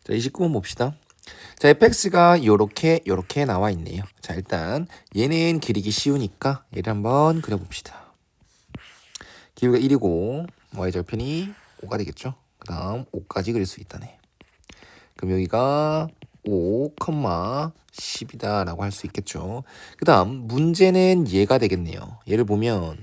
자, 29번 봅시다. 자, fx가 요렇게 나와 있네요. 자, 일단 얘는 그리기 쉬우니까 얘를 한번 그려봅시다. 기울기가 1이고 y절편이 5가 되겠죠. 그 다음 5까지 그릴 수 있다네. 그럼 여기가 5, 10이다 라고 할 수 있겠죠. 그 다음 문제는 얘가 되겠네요. 얘를 보면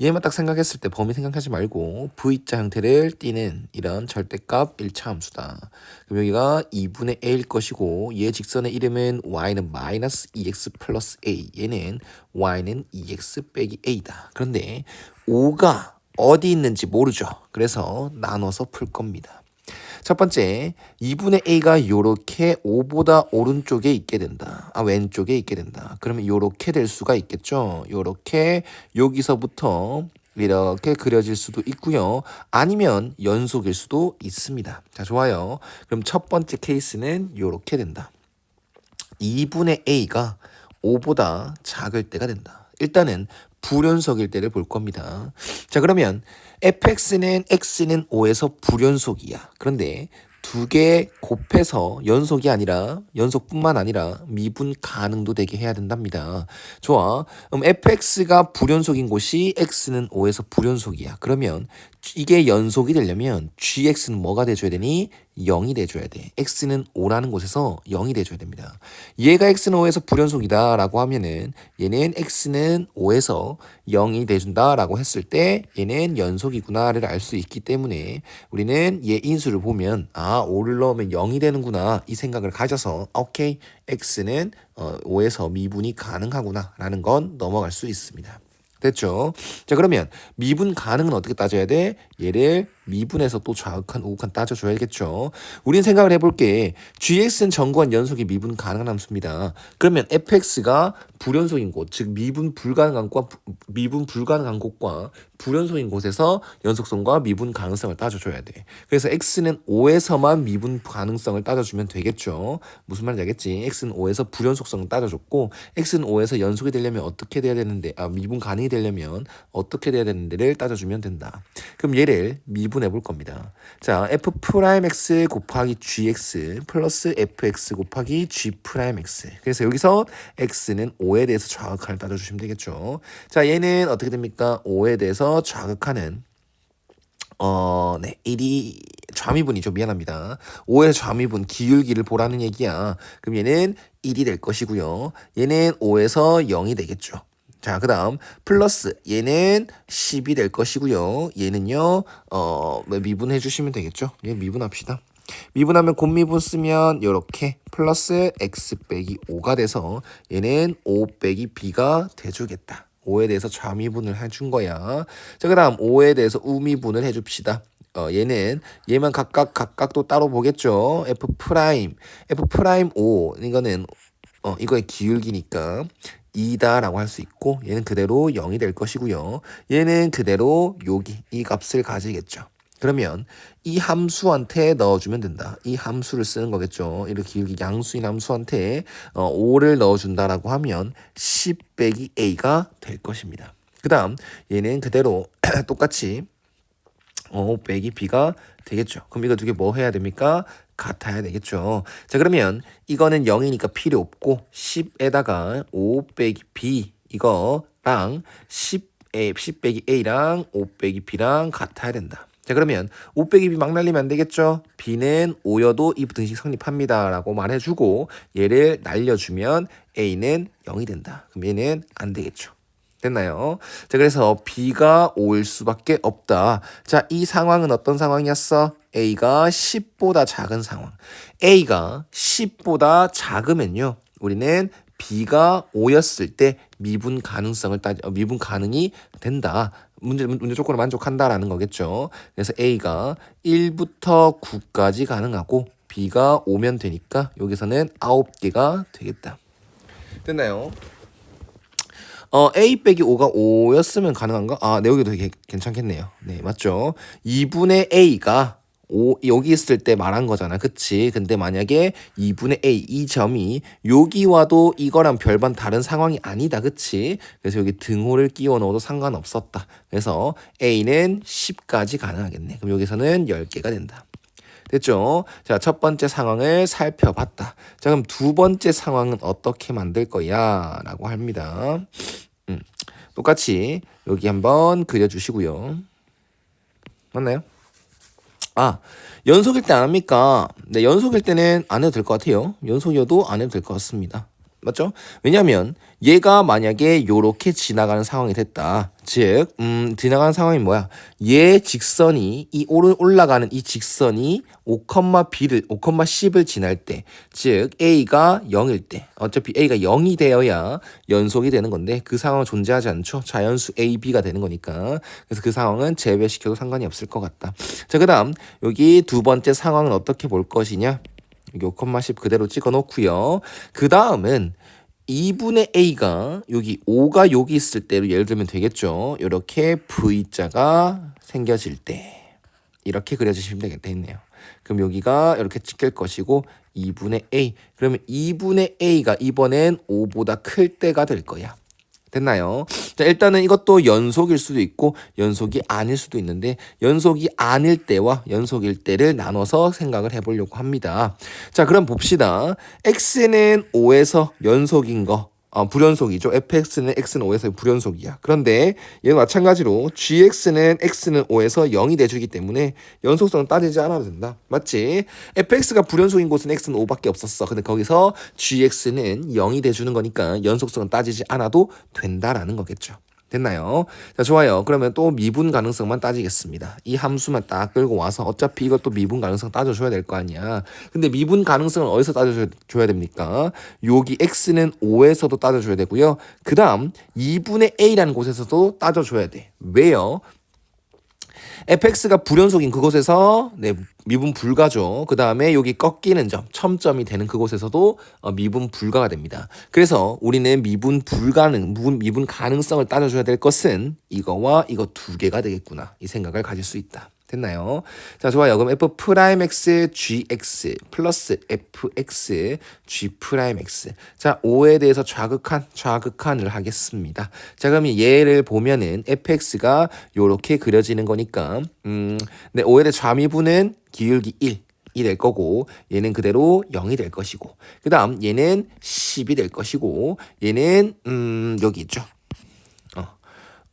얘만 딱 생각했을 때 범위 생각하지 말고 V자 형태를 띠는 이런 절대값 1차 함수다. 그럼 여기가 2분의 a일 것이고 얘 직선의 이름은 y는 마이너스 2x 플러스 a, 얘는 y는 2x 빼기 a다. 그런데 5가 어디 있는지 모르죠. 그래서 나눠서 풀 겁니다. 첫 번째, 2분의 a가 요렇게 5보다 오른쪽에 있게 된다. 왼쪽에 있게 된다. 그러면 요렇게 될 수가 있겠죠. 요렇게 여기서부터 이렇게 그려질 수도 있고요. 아니면 연속일 수도 있습니다. 자, 좋아요. 그럼 첫 번째 케이스는 요렇게 된다. 2분의 a가 5보다 작을 때가 된다. 일단은 불연속일 때를 볼 겁니다. 자, 그러면 fx는 x는 5에서 불연속이야. 그런데 두 개 곱해서 연속뿐만 아니라 미분 가능도 되게 해야 된답니다. 좋아. 그럼 fx가 불연속인 곳이 x는 5에서 불연속이야. 그러면 이게 연속이 되려면 gx는 뭐가 돼줘야 되니? 0이 돼줘야 돼. x는 5라는 곳에서 0이 돼줘야 됩니다. 얘가 x는 5에서 불연속이다 라고 하면은 얘는 x는 5에서 0이 돼준다 라고 했을 때 얘는 연속이구나를 알 수 있기 때문에 우리는 얘 인수를 보면 5를 넣으면 0이 되는구나 이 생각을 가져서 오케이 x는 5에서 미분이 가능하구나 라는 건 넘어갈 수 있습니다. 됐죠? 자, 그러면 미분 가능은 어떻게 따져야 돼? 얘를 미분해서 또 좌극한 우극한 따져줘야겠죠. 우린 생각을 해볼게. gx는 정구한 연속이 미분 가능한 함수입니다. 그러면 fx가 불연속인 곳, 즉 미분 불가능한 곳과 불연속인 곳에서 연속성과 미분 가능성을 따져줘야 돼. 그래서 x는 5에서만 미분 가능성을 따져주면 되겠죠. 무슨 말인지 알겠지? x는 5에서 불연속성을 따져줬고 x는 5에서 연속이 되려면 어떻게 돼야 되는데 미분 가능이 되려면 어떻게 돼야 되는데를 따져주면 된다. 그럼 얘를 미분해 볼 겁니다. 자, f'x 곱하기 gx 플러스 fx 곱하기 g'x. 그래서 여기서 x는 5에 대해서 좌극한을 따져주시면 되겠죠. 자, 얘는 어떻게 됩니까? 5에 대해서 좌극하는 1이 좌미분이죠. 미안합니다. 5에서 좌미분 기울기를 보라는 얘기야. 그럼 얘는 1이 될 것이고요. 얘는 5에서 0이 되겠죠. 자, 그 다음 플러스 얘는 10이 될 것이고요. 얘는요 미분해 주시면 되겠죠. 얘 미분합시다. 미분하면 곱미분 쓰면 이렇게 플러스 x 빼기 5가 돼서 얘는 5 빼기 b가 돼주겠다. 5에 대해서 좌미분을 해준 거야. 자, 그 다음 5에 대해서 우미분을 해줍시다. 얘만 각각 또 따로 보겠죠. f' 5 이거는 이거의 기울기니까 2다라고 할 수 있고 얘는 그대로 0이 될 것이고요. 얘는 그대로 여기 이 값을 가지겠죠. 그러면 이 함수한테 넣어주면 된다. 이 함수를 쓰는 거겠죠. 이렇게 기울기 양수인 함수한테 5를 넣어준다라고 하면 10 빼기 a가 될 것입니다. 그 다음 얘는 그대로 똑같이 5 빼기 b가 되겠죠. 그럼 이거 두 개 뭐 해야 됩니까? 같아야 되겠죠. 자, 그러면 이거는 0이니까 필요 없고 10에다가 5 빼기 b 이거랑 10 빼기 a랑 5 빼기 b랑 같아야 된다. 자, 그러면 5 빼기 b 막 날리면 안 되겠죠. b는 5여도 이 등식 성립합니다 라고 말해주고 얘를 날려주면 a는 0이 된다. 그럼 얘는 안 되겠죠. 됐나요? 자, 그래서 b가 5일 수밖에 없다. 자, 이 상황은 어떤 상황이었어? a가 10보다 작은 상황. a가 10보다 작으면요. 우리는 b가 5였을 때 미분 가능이 된다. 문제 조건을 만족한다라는 거겠죠. 그래서 a가 1부터 9까지 가능하고 b가 5면 되니까 여기서는 9개가 되겠다. 됐나요? a 빼기 5가 5였으면 가능한가? 네, 여기도 되게 괜찮겠네요. 네, 맞죠? 2분의 a가 5, 여기 있을 때 말한 거잖아. 그치? 근데 만약에 2분의 a, 이 점이 여기 와도 이거랑 별반 다른 상황이 아니다. 그치? 그래서 여기 등호를 끼워 넣어도 상관없었다. 그래서 a는 10까지 가능하겠네. 그럼 여기서는 10개가 된다. 됐죠? 자, 첫 번째 상황을 살펴봤다. 자, 그럼 두 번째 상황은 어떻게 만들 거야? 라고 합니다. 똑같이 여기 한번 그려주시고요. 맞나요? 아, 연속일 때 안 합니까? 네, 연속일 때는 안 해도 될 것 같아요. 연속이어도 안 해도 될 것 같습니다. 맞죠? 왜냐면 얘가 만약에 요렇게 지나가는 상황이 됐다. 즉, 지나가는 상황이 뭐야? 얘 직선이 이 올라가는 이 직선이 5,10을 지날 때, 즉 A가 0일 때, 어차피 A가 0이 되어야 연속이 되는 건데 그 상황은 존재하지 않죠. 자연수 A, B가 되는 거니까. 그래서 그 상황은 제외시켜도 상관이 없을 것 같다. 자, 그다음 여기 두 번째 상황은 어떻게 볼 것이냐? 여기 5,10 그대로 찍어 놓고요. 그 다음은 2분의 A가 여기 5가 여기 있을 때로 예를 들면 되겠죠. 이렇게 V자가 생겨질 때 이렇게 그려주시면 되겠네요. 그럼 여기가 이렇게 찍힐 것이고 2분의 A 그러면 2분의 A가 이번엔 5보다 클 때가 될 거야. 됐나요? 자, 일단은 이것도 연속일 수도 있고 연속이 아닐 수도 있는데 연속이 아닐 때와 연속일 때를 나눠서 생각을 해보려고 합니다. 자, 그럼 봅시다. x는 5에서 연속인 거 불연속이죠. fx는 x는 5에서 불연속이야. 그런데 얘는 마찬가지로 gx는 x는 5에서 0이 돼주기 때문에 연속성은 따지지 않아도 된다. 맞지? fx가 불연속인 곳은 x는 5밖에 없었어. 근데 거기서 gx는 0이 돼주는 거니까 연속성은 따지지 않아도 된다라는 거겠죠. 됐나요? 자, 좋아요. 그러면 또 미분 가능성만 따지겠습니다. 이 함수만 딱 끌고 와서 어차피 이것도 미분 가능성 따져줘야 될 거 아니야. 근데 미분 가능성은 어디서 따져줘야 됩니까? 여기 x는 5에서도 따져줘야 되고요. 그 다음 2분의 a라는 곳에서도 따져줘야 돼. 왜요? fx가 불연속인 그곳에서 미분 불가죠. 그 다음에 여기 꺾이는 점, 첨점이 되는 그곳에서도 미분 불가가 됩니다. 그래서 우리는 미분 가능성을 따져줘야 될 것은 이거와 이거 두 개가 되겠구나. 이 생각을 가질 수 있다. 됐나요? 자, 좋아요. 그럼 f'x gx 플러스 fx g'x. 자, 5에 대해서 좌극한을 하겠습니다. 자, 그럼 얘를 보면은 fx가 요렇게 그려지는 거니까, 네, 5에 대해 좌미분은 기울기 1이 될 거고, 얘는 그대로 0이 될 것이고, 그 다음 얘는 10이 될 것이고, 얘는, 여기 있죠.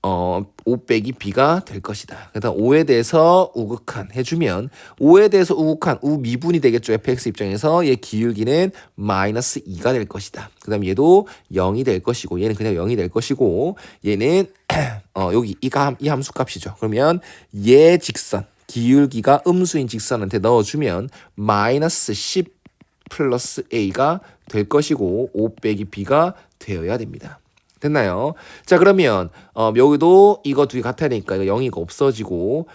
5 빼기 b가 될 것이다. 그다음 5에 대해서 우극한 해주면 5에 대해서 우극한 우미분이 되겠죠. fx 입장에서 얘 기울기는 마이너스 2가 될 것이다. 그 다음 얘도 0이 될 것이고 얘는 그냥 0이 될 것이고 얘는 여기 이 함수 값이죠. 그러면 얘 직선 기울기가 음수인 직선한테 넣어주면 마이너스 10 플러스 a가 될 것이고 5 빼기 b가 되어야 됩니다. 됐나요? 자, 그러면 여기도 이거 두 개 같아야 되니까 이거 0이가 없어지고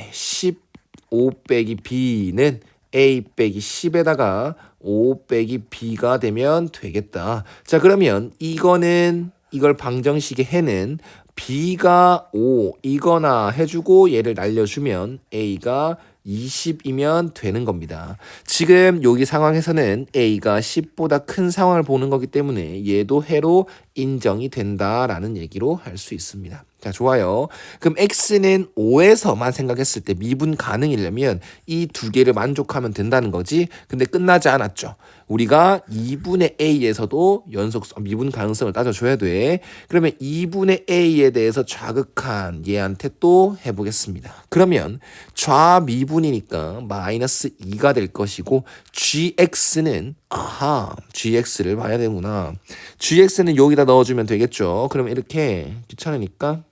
15 빼기 b는 a 빼기 10에다가 5 빼기 b가 되면 되겠다. 자, 그러면 이걸 방정식의 해는 b가 5이거나 해주고 얘를 날려주면 a가 20이면 되는 겁니다. 지금 여기 상황에서는 A가 10보다 큰 상황을 보는 거기 때문에 얘도 해로 인정이 된다라는 얘기로 할 수 있습니다. 자, 좋아요. 그럼 X는 5에서만 생각했을 때 미분 가능이려면 이 두 개를 만족하면 된다는 거지. 근데 끝나지 않았죠. 우리가 2분의 A에서도 미분 가능성을 따져줘야 돼. 그러면 2분의 A에 대해서 좌극한 얘한테 또 해보겠습니다. 그러면 좌미분이니까 마이너스 2가 될 것이고 GX는 GX를 봐야 되구나. GX는 여기다 넣어주면 되겠죠. 그럼 이렇게 귀찮으니까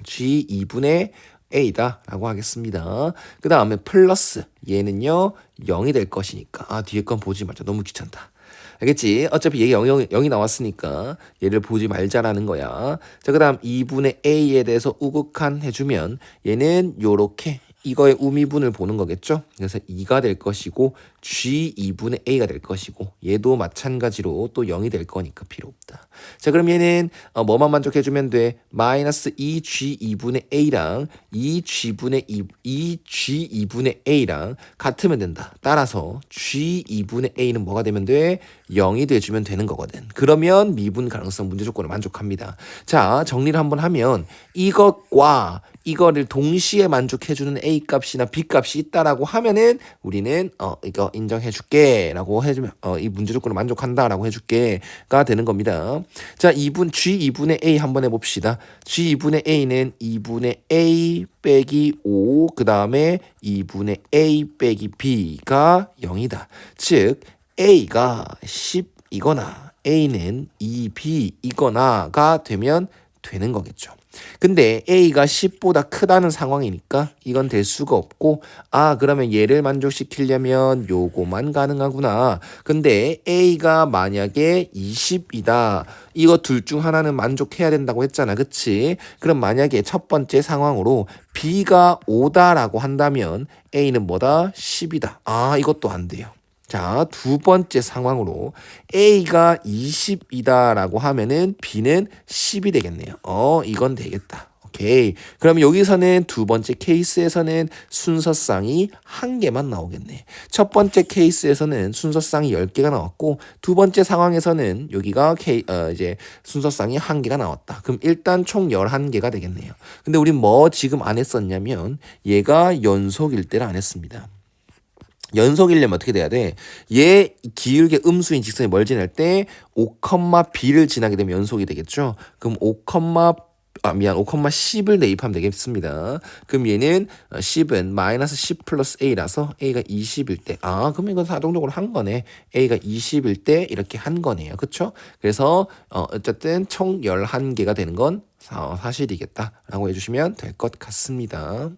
G2분의 A다 라고 하겠습니다. 그 다음에 플러스 얘는요 0이 될 것이니까 뒤에 건 보지 말자. 너무 귀찮다. 알겠지? 어차피 얘가 0이 나왔으니까 얘를 보지 말자라는 거야. 자, 그 다음 2분의 A에 대해서 우극한 해주면 얘는 요렇게 이거의 우미분을 보는 거겠죠. 그래서 2가 될 것이고 G2분의 A가 될 것이고 얘도 마찬가지로 또 0이 될 거니까 필요 없다. 자, 그럼 얘는 뭐만 만족해주면 돼? 마이너스 2G2분의 A랑 2G2분의 A랑 같으면 된다. 따라서 G2분의 A는 뭐가 되면 돼? 0이 돼주면 되는 거거든. 그러면 미분 가능성 문제 조건을 만족합니다. 자, 정리를 한번 하면 이것과 이거를 동시에 만족해주는 A 값이나 B 값이 있다라고 하면은 우리는 이거 인정해줄게라고 해주면 이 문제 조건을 만족한다라고 해줄게가 되는 겁니다. 자, G 2분의 A 한번 해봅시다. G 2분의 A는 2분의 A 빼기 5, 그 다음에 2분의 A 빼기 B가 0이다. 즉 A가 10이거나 A는 2B이거나가 되면 되는 거겠죠. 근데 A가 10보다 크다는 상황이니까 이건 될 수가 없고, 그러면 얘를 만족시키려면 요거만 가능하구나. 근데 A가 만약에 20이다. 이거 둘 중 하나는 만족해야 된다고 했잖아. 그치? 그럼 만약에 첫 번째 상황으로 B가 5다라고 한다면 A는 뭐다? 10이다. 이것도 안 돼요. 자, 두 번째 상황으로 A가 20이다라고 하면은 B는 10이 되겠네요. 이건 되겠다. 오케이. 그럼 여기서는 두 번째 케이스에서는 순서쌍이 한 개만 나오겠네. 첫 번째 케이스에서는 순서쌍이 10개가 나왔고, 두 번째 상황에서는 여기가 이제 순서쌍이 한 개가 나왔다. 그럼 일단 총 11개가 되겠네요. 근데 우린 뭐 지금 안 했었냐면 얘가 연속일 때를 안 했습니다. 연속이려면 어떻게 돼야 돼? 얘 기울게 음수인 직선이 뭘 지날 때 5,B를 지나게 되면 연속이 되겠죠? 그럼 5,10을 대입하면 되겠습니다. 그럼 얘는 10은 마이너스 10 플러스 A라서 A가 20일 때, 그럼 이건 자동적으로 한 거네. A가 20일 때 이렇게 한 거네요. 그쵸? 그래서 어쨌든 총 11개가 되는 건 사실이겠다라고 해주시면 될 것 같습니다.